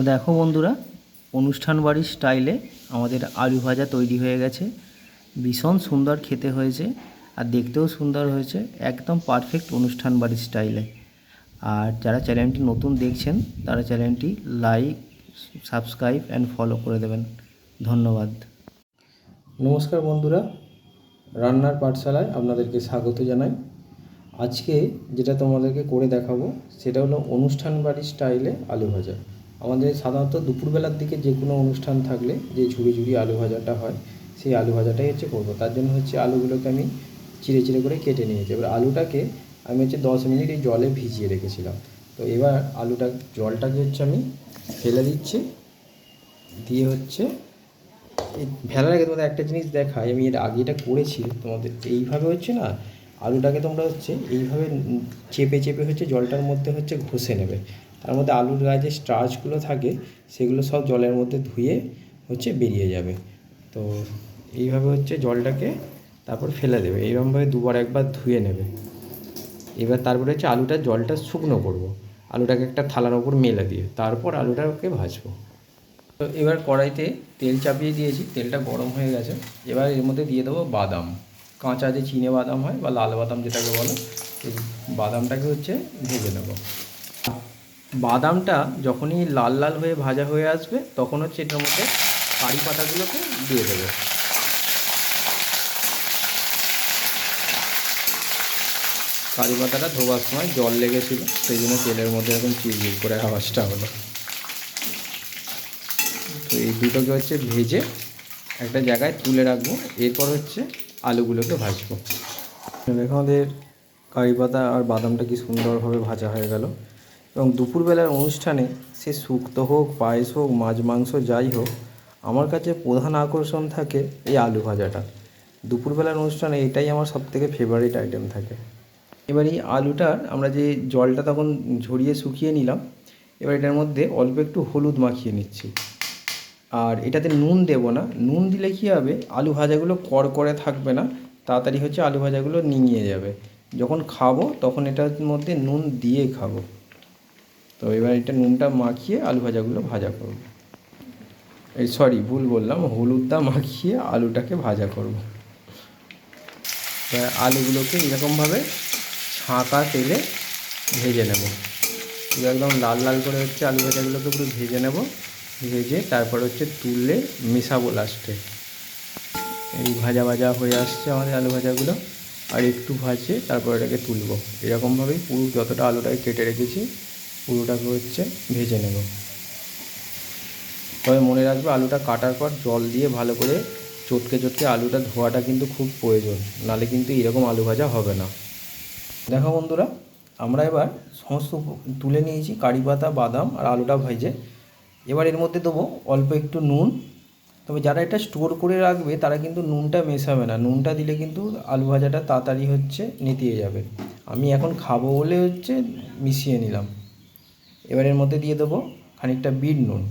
দেখো বন্ধুরা, অনুষ্ঠান বাড়ির স্টাইলে আমাদের আলু ভাজা তৈরি হয়ে গেছে। ভীষণ সুন্দর খেতে হয়েছে আর দেখতেও সুন্দর হয়েছে, একদম পারফেক্ট অনুষ্ঠান বাড়ির স্টাইলে। আর যারা চ্যানেলটি নতুন দেখছেন তারা চ্যানেলটি লাইক, সাবস্ক্রাইব অ্যান্ড ফলো করে দেবেন। ধন্যবাদ। নমস্কার বন্ধুরা, রান্নার পাঠশালায় আপনাদেরকে স্বাগত জানাই। আজকে যেটা তোমাদেরকে করে দেখাবো সেটা হলো অনুষ্ঠান বাড়ির স্টাইলে আলু ভাজা। আমাদের সাধারণত দুপুরবেলার দিকে যে কোনো অনুষ্ঠান থাকলে যে ঝুড়ি ঝুড়ি আলু ভাজাটা হয়, সেই আলু ভাজাটাই করবো। তার জন্য আলুগুলোকে আমি চিড়ে চিড়ে করে কেটে নিয়েছি। এবার আলুটাকে আমি 10 মিনিট এই জলে ভিজিয়ে রেখেছিলাম। তো এবার জলটাকে আমি ফেলে দিচ্ছি। দিয়ে এই ফেলার আগে তোমাদের একটা জিনিস দেখাই, আমি এর আগে এটা করেছি তোমাদের। এইভাবে না, আলুটাকে তোমরা এইভাবে চেপে চেপে জলটার মধ্যে ঘষে নেবে। তার মধ্যে আলুর গায়ে যে স্টার্চগুলো থাকে সেগুলো সব জলের মধ্যে ধুয়ে বেরিয়ে যাবে। তো এইভাবে জলটাকে তারপর ফেলে দেবে। এইরকমভাবে দুবার একবার ধুয়ে নেবে। এবার তারপরে আলুটার জলটা শুকনো করব। আলুটাকে একটা থালার ওপর মেলে দিয়ে তারপর আলুটাকে ভাজবো। তো এবার কড়াইতে তেল চাপিয়ে দিয়েছি, তেলটা গরম হয়ে গেছে। এবার এর মধ্যে দিয়ে দেবো বাদাম, কাঁচা যে চিনে বাদাম হয় বা লাল বাদাম যেটাকে বলো, এই বাদামটাকে ভেজে নেব। বাদামটা যখনই লাল লাল হয়ে ভাজা হয়ে আসবে তখন এটার মধ্যে কারি পাতাগুলোকে দিয়ে দেবে। কারি পাতাটা ধোবার সময় জল লেগেছিল, সেই জন্য তেলের মধ্যে এরকম চিরচির করে আওয়াজটা হলো। তো এই দুটোকে ভেজে একটা জায়গায় তুলে রাখবো। এরপর আলুগুলোকে ভাজবো। দেখো আমাদের কারি পাতা আর বাদামটা কি সুন্দরভাবে ভাজা হয়ে গেল। এবং দুপুরবেলার অনুষ্ঠানে সে শুক্তো হোক, পায়েস হোক, মাছ মাংস যাই হোক, আমার কাছে প্রধান আকর্ষণ থাকে এই আলু ভাজাটা। দুপুরবেলার অনুষ্ঠানে এটাই আমার সবথেকে ফেভারিট আইটেম থাকে। এবার এই আলুটার আমরা যে জলটা তখন ঝরিয়ে শুকিয়ে নিলাম, এবার এটার মধ্যে অল্প একটু হলুদ মাখিয়ে নিচ্ছি। আর এটাতে নুন দেব না। নুন দিলে কী হবে, আলু ভাজাগুলো কড়কড়ে থাকবে না, তাড়াতাড়ি আলু ভাজাগুলো নিংড়ে যাবে। যখন খাবো তখন এটার মধ্যে নুন দিয়ে খাবো। তো এবার এটা নুনটা মাখিয়ে আলু ভাজাগুলো ভাজা করব। ভুল বললাম, হলুদটা মাখিয়ে আলুটাকে ভাজা করব। আলুগুলোকে এরকমভাবে ছাঁকা তেলে ভেজে নেব। একদম লাল লাল করে আলু ভাজাগুলোকে পুরো ভেজে নেব। ভেজে তারপর তুললে মেশাবো লাস্টে। এই ভাজা ভাজা হয়ে আসছে আমাদের আলু ভাজাগুলো, আর একটু ভাজে তারপর এটাকে তুলবো। এরকমভাবেই পুরো যতটা আলুটাকে কেটে রেখেছি পুরোটাকে ভেজে নেব। তবে মনে রাখবে, আলুটা কাটার পর জল দিয়ে ভালো করে চটকে চটকে আলুটা ধোয়াটা কিন্তু খুব প্রয়োজন, নাহলে কিন্তু এরকম আলু ভাজা হবে না। দেখো বন্ধুরা, আমরা এবার সমস্ত তুলে নিয়েছি কারি পাতা, বাদাম আর আলুটা ভেজে। এবার এর মধ্যে দেবো অল্প একটু নুন। তবে যারা এটা স্টোর করে রাখবে তারা কিন্তু নুনটা মেশাবে না। নুনটা দিলে কিন্তু আলু ভাজাটা তাড়াতাড়ি নেতিয়ে যাবে। আমি এখন খাবো বলে মিশিয়ে নিলাম। এবার এর মধ্যে দিয়ে দেবো খানিকটা বিট নুন।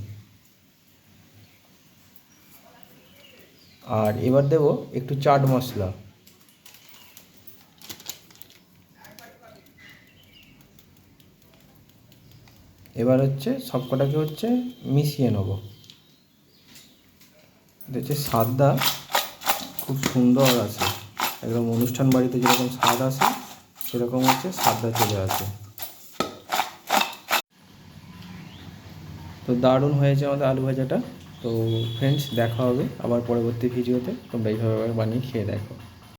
আর এবার দেবো একটু চাট মশলা। এবার সবকটাকে মিশিয়ে নেব। স্বাদটা খুব সুন্দর আসে, একদম অনুষ্ঠান বাড়িতে যেরকম স্বাদ আসে সেরকম স্বাদটা চলে আসে। তো দারুণ হয়েছে আমাদের আলু ভাজাটা। তো ফ্রেন্ডস, দেখা হবে আবার পরবর্তী ভিডিওতে। তোমরা এইভাবে বানিয়ে খেয়ে দেখো।